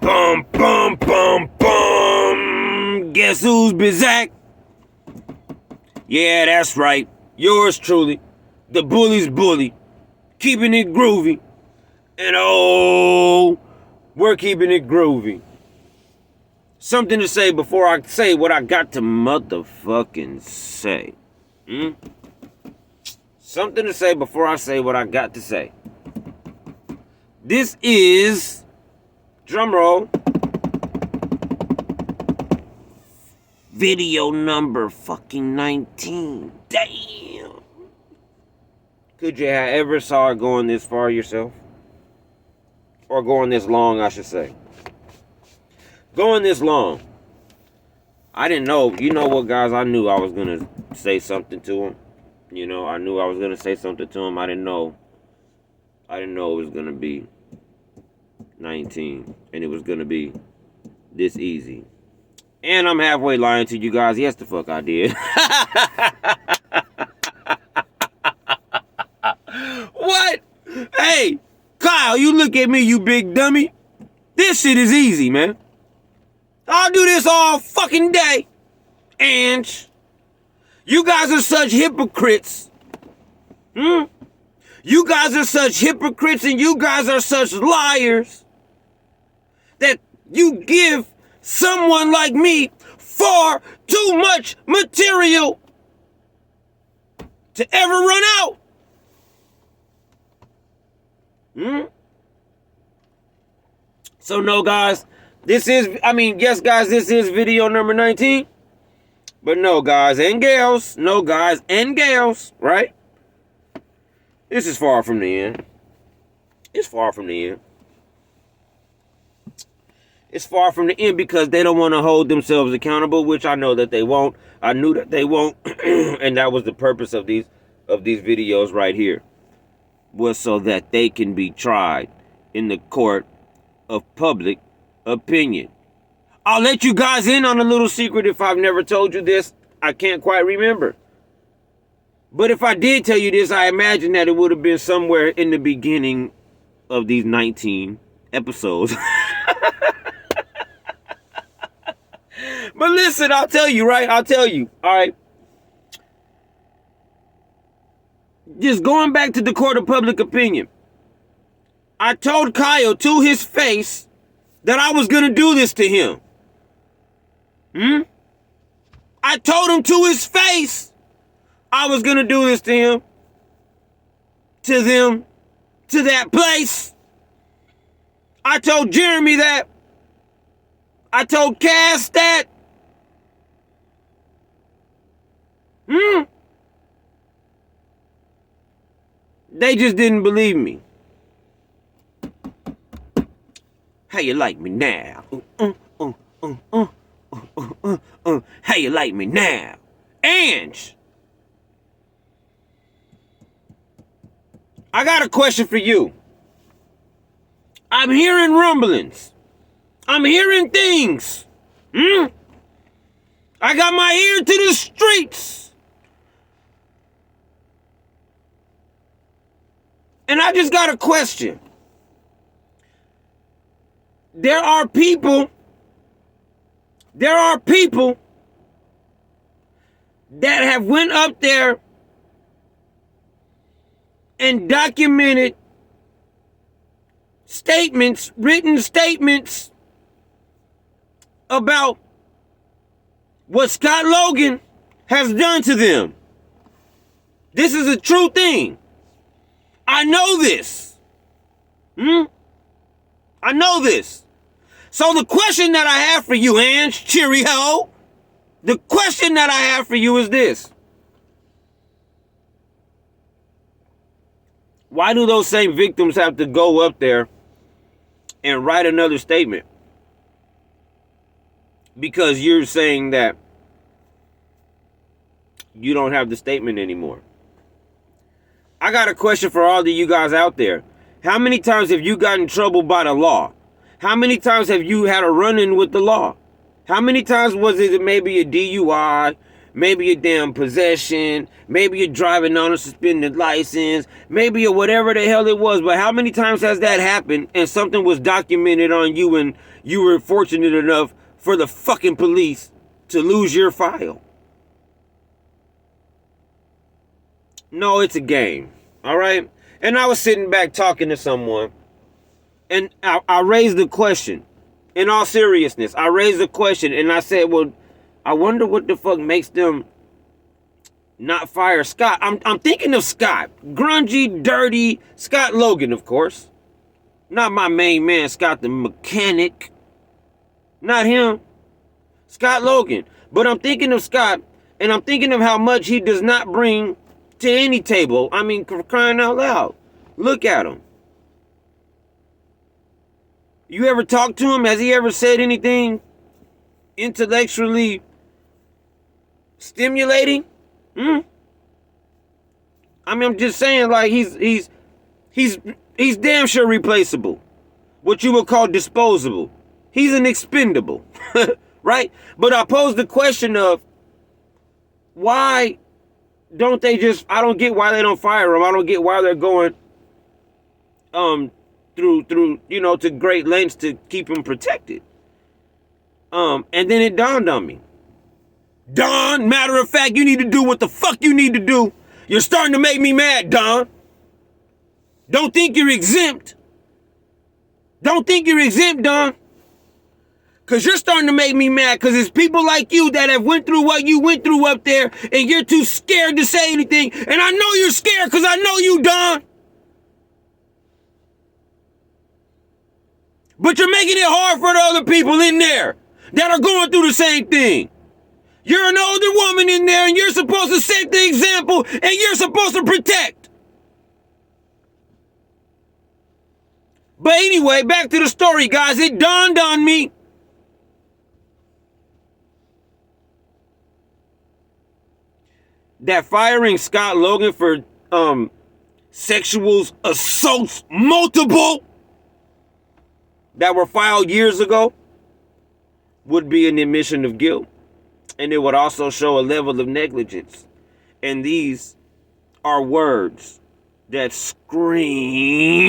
Bum, bum, bum, bum. Guess who's Bizak? Yeah, that's right. Yours truly, the bully's bully. Keeping it groovy. And oh, we're keeping it groovy. Something to say before I say what I got to motherfucking say. Something to say before I say what I got to say. This is, drumroll, video number fucking 19. Damn. Could you have ever saw it going this far yourself? Or going this long, I should say. Going this long. I didn't know. You know what, guys? I knew I was going to say something to him. You know, I knew I was going to say something to him. I didn't know it was going to be 19. And it was going to be this easy. And I'm halfway lying to you guys. Yes, the fuck I did. What? Hey, Kyle, you look at me, you big dummy. This shit is easy, man. I'll do this all fucking day. And you guys are such hypocrites. You guys are such hypocrites and you guys are such liars that you give someone like me far too much material to ever run out. So no, guys, yes, guys, this is video number 19. But no, guys and gals, right? This is far from the end. It's far from the end. It's far from the end because they don't want to hold themselves accountable, which I know that they won't. I knew that they won't. And that was the purpose of these videos right here. Was so that they can be tried in the court of public opinion. I'll let you guys in on a little secret if I've never told you this. I can't quite remember. But if I did tell you this, I imagine that it would have been somewhere in the beginning of these 19 episodes. But listen, I'll tell you, right? I'll tell you, all right? Just going back to the court of public opinion. I told Kyle to his face that I was going to do this to him. I told him to his face I was going to do this to him. To them. To that place. I told Jeremy that. I told Cass that. They just didn't believe me. How you like me now? How you like me now? Ange, I got a question for you. I'm hearing rumblings. I'm hearing things. I got my ear to the streets. And I just got a question. There are people that have went up there and documented statements, written statements about what Scott Logan has done to them. This is a true thing. I know this. I know this. So the question that I have for you, Ange, cheerio, the question that I have for you is this. Why do those same victims have to go up there and write another statement? Because you're saying that you don't have the statement anymore. I got a question for all of you guys out there. How many times have you gotten in trouble by the law? How many times have you had a run-in with the law? How many times was it maybe a DUI, maybe you're damn possession, maybe you're driving on a suspended license, maybe you're whatever the hell it was. But how many times has that happened and something was documented on you and you were fortunate enough for the fucking police to lose your file? No, it's a game. All right? And I was sitting back talking to someone, and I raised the question. In all seriousness, I raised the question, and I said, well, I wonder what the fuck makes them not fire Scott. I'm thinking of Scott. Grungy, dirty Scott Logan, of course. Not my main man, Scott the mechanic. Not him. Scott Logan. But I'm thinking of Scott, and I'm thinking of how much he does not bring to any table. I mean, crying out loud. Look at him. You ever talked to him? Has he ever said anything intellectually stimulating? I mean, I'm just saying, like, he's damn sure replaceable. What you would call disposable. He's an expendable, right? But I pose the question of why don't they just, I don't get why they don't fire him. I don't get why they're going through you know, to great lengths to keep him protected. And then it dawned on me. Don, matter of fact, you need to do what the fuck you need to do. You're starting to make me mad, Don. Don't think you're exempt. Don't think you're exempt, Don. Because you're starting to make me mad, because it's people like you that have went through what you went through up there, and you're too scared to say anything. And I know you're scared because I know you, Don. But you're making it hard for the other people in there that are going through the same thing. You're an older woman in there, and you're supposed to set the example, and you're supposed to protect. But anyway, back to the story, guys. It dawned on me that firing Scott Logan for sexual assaults, multiple, that were filed years ago, would be an admission of guilt. And it would also show a level of negligence. And these are words that scream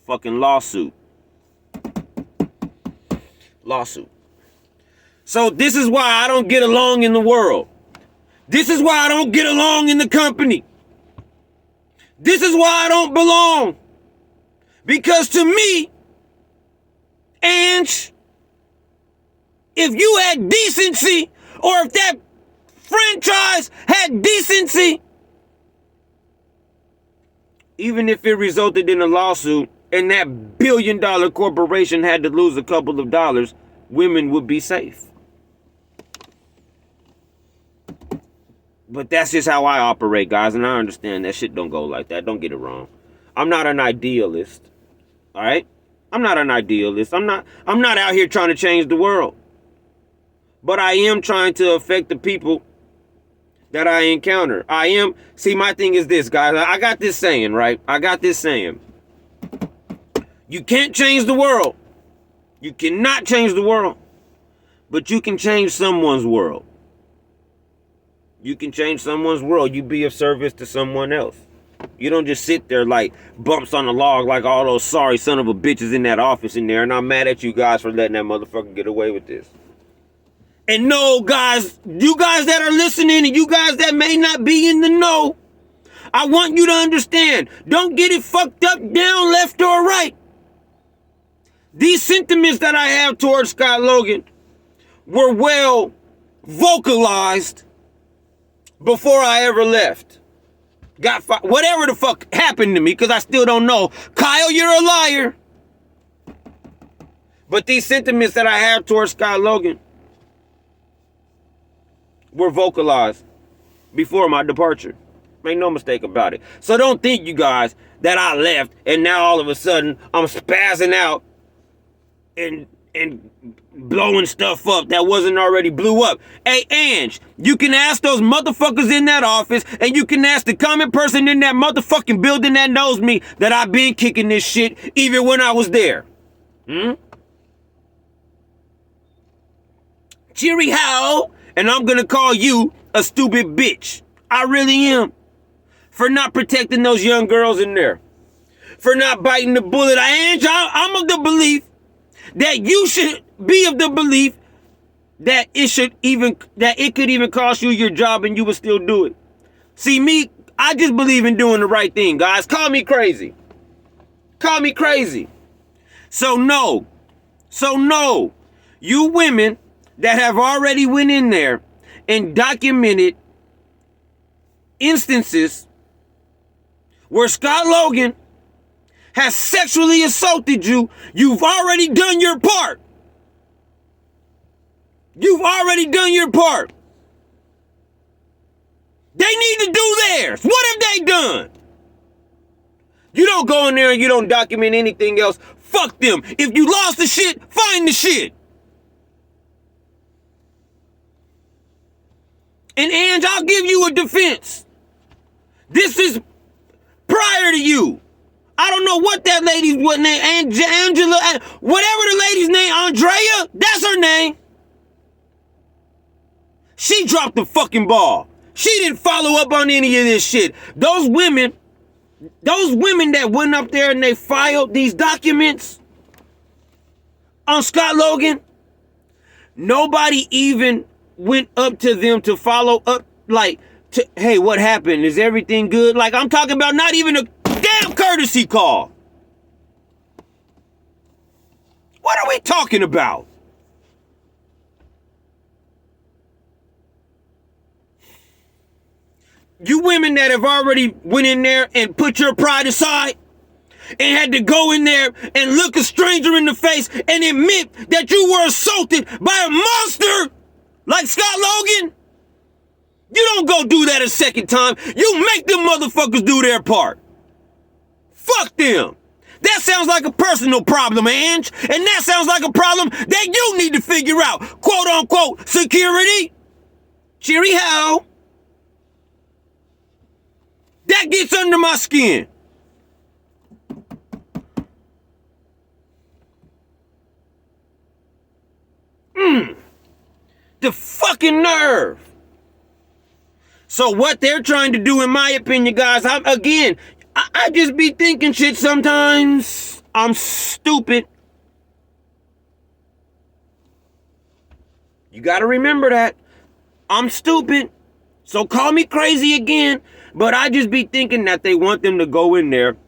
fucking lawsuit. Lawsuit. So this is why I don't get along in the world. This is why I don't get along in the company. This is why I don't belong. Because to me, Ange, if you had decency, or if that franchise had decency, even if it resulted in a lawsuit and that billion-dollar corporation had to lose a couple of dollars, women would be safe. But that's just how I operate, guys, and I understand that shit don't go like that. Don't get it wrong. I'm not an idealist. All right? I'm not an idealist. I'm not out here trying to change the world. But I am trying to affect the people that I encounter. See, my thing is this, guys. I got this saying, right? I got this saying. You can't change the world. You cannot change the world. But you can change someone's world. You can change someone's world. You be of service to someone else. You don't just sit there like bumps on the log like all those sorry son of a bitches in that office in there. And I'm mad at you guys for letting that motherfucker get away with this. And no, guys, you guys that are listening and you guys that may not be in the know, I want you to understand. Don't get it fucked up down, left, or right. These sentiments that I have towards Scott Logan were well vocalized before I ever left. Whatever the fuck happened to me, because I still don't know. Kyle, you're a liar. But these sentiments that I have towards Scott Logan were vocalized before my departure. Make no mistake about it. So don't think, you guys, that I left and now all of a sudden I'm spazzing out and blowing stuff up that wasn't already blew up. Hey, Ange, you can ask those motherfuckers in that office, and you can ask the common person in that motherfucking building that knows me that I've been kicking this shit even when I was there. Jerry Howe And I'm going to call you a stupid bitch. I really am. For not protecting those young girls in there. For not biting the bullet. I'm of the belief that you should be of the belief that it could even cost you your job and you would still do it. See, me, I just believe in doing the right thing, guys. Call me crazy. Call me crazy. So no, you women that have already went in there and documented instances where Scott Logan has sexually assaulted you, you've already done your part. You've already done your part. They need to do theirs. What have they done? You don't go in there and you don't document anything else. Fuck them. If you lost the shit, find the shit. And Ange, I'll give you a defense. This is prior to you. I don't know what that lady's name, Angela, whatever the lady's name, Andrea, that's her name. She dropped the fucking ball. She didn't follow up on any of this shit. Those women that went up there and they filed these documents on Scott Logan, nobody even went up to them to follow up, like, hey, what happened? Is everything good? Like, I'm talking about not even a damn courtesy call. What are we talking about? You women that have already went in there and put your pride aside and had to go in there and look a stranger in the face and admit that you were assaulted by a monster like Scott Logan, you don't go do that a second time. You make them motherfuckers do their part. Fuck them. That sounds like a personal problem, Ange. And that sounds like a problem that you need to figure out. Quote unquote security. Cheery how. That gets under my skin. The fucking nerve. So what they're trying to do, in my opinion, guys, I just be thinking shit sometimes. I'm stupid. You gotta remember that. I'm stupid. So call me crazy again. But I just be thinking that they want them to go in there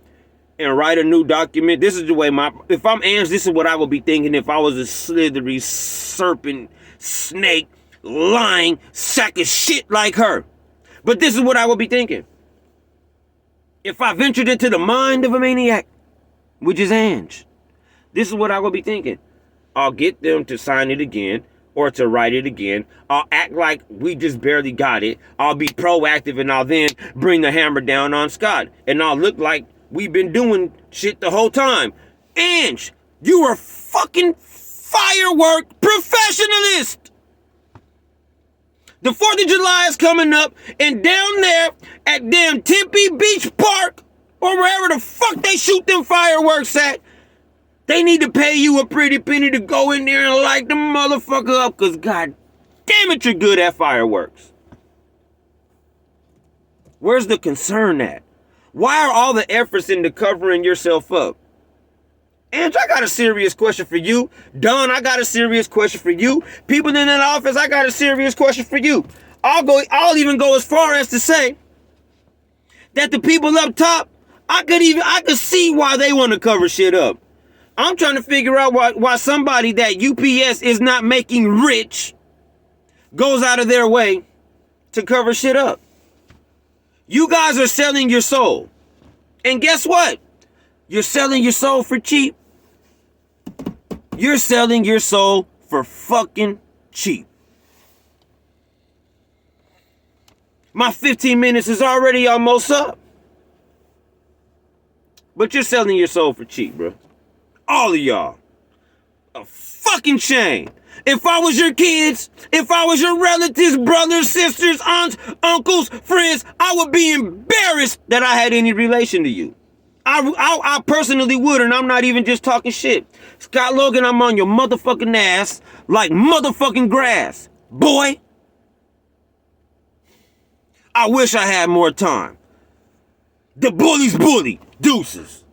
and write a new document. This is the way if I'm Ange, this is what I would be thinking if I was a slithery serpent, snake, lying sack of shit like her. But this is what I would be thinking. If I ventured into the mind of a maniac, which is Ange, this is what I would be thinking. I'll get them to sign it again or to write it again. I'll act like we just barely got it. I'll be proactive and I'll then bring the hammer down on Scott. And I'll look like we've been doing shit the whole time. Ange, you are fucking firework professionalist. The 4th of July is coming up, and down there at damn Tempe Beach Park, or wherever the fuck they shoot them fireworks at, they need to pay you a pretty penny to go in there and light the motherfucker up, because god damn it, you're good at fireworks. Where's the concern at? Why are all the efforts into covering yourself up? Ange, I got a serious question for you. Don, I got a serious question for you. People in that office, I got a serious question for you. I'll even go as far as to say that the people up top, I could see why they want to cover shit up. I'm trying to figure out why somebody that UPS is not making rich goes out of their way to cover shit up. You guys are selling your soul. And guess what? You're selling your soul for cheap. You're selling your soul for fucking cheap. My 15 minutes is already almost up. But you're selling your soul for cheap, bro. All of y'all. A fucking shame. If I was your kids, if I was your relatives, brothers, sisters, aunts, uncles, friends, I would be embarrassed that I had any relation to you. I personally would, and I'm not even just talking shit. Scott Logan, I'm on your motherfucking ass like motherfucking grass. Boy, I wish I had more time. The bully's bully. Deuces.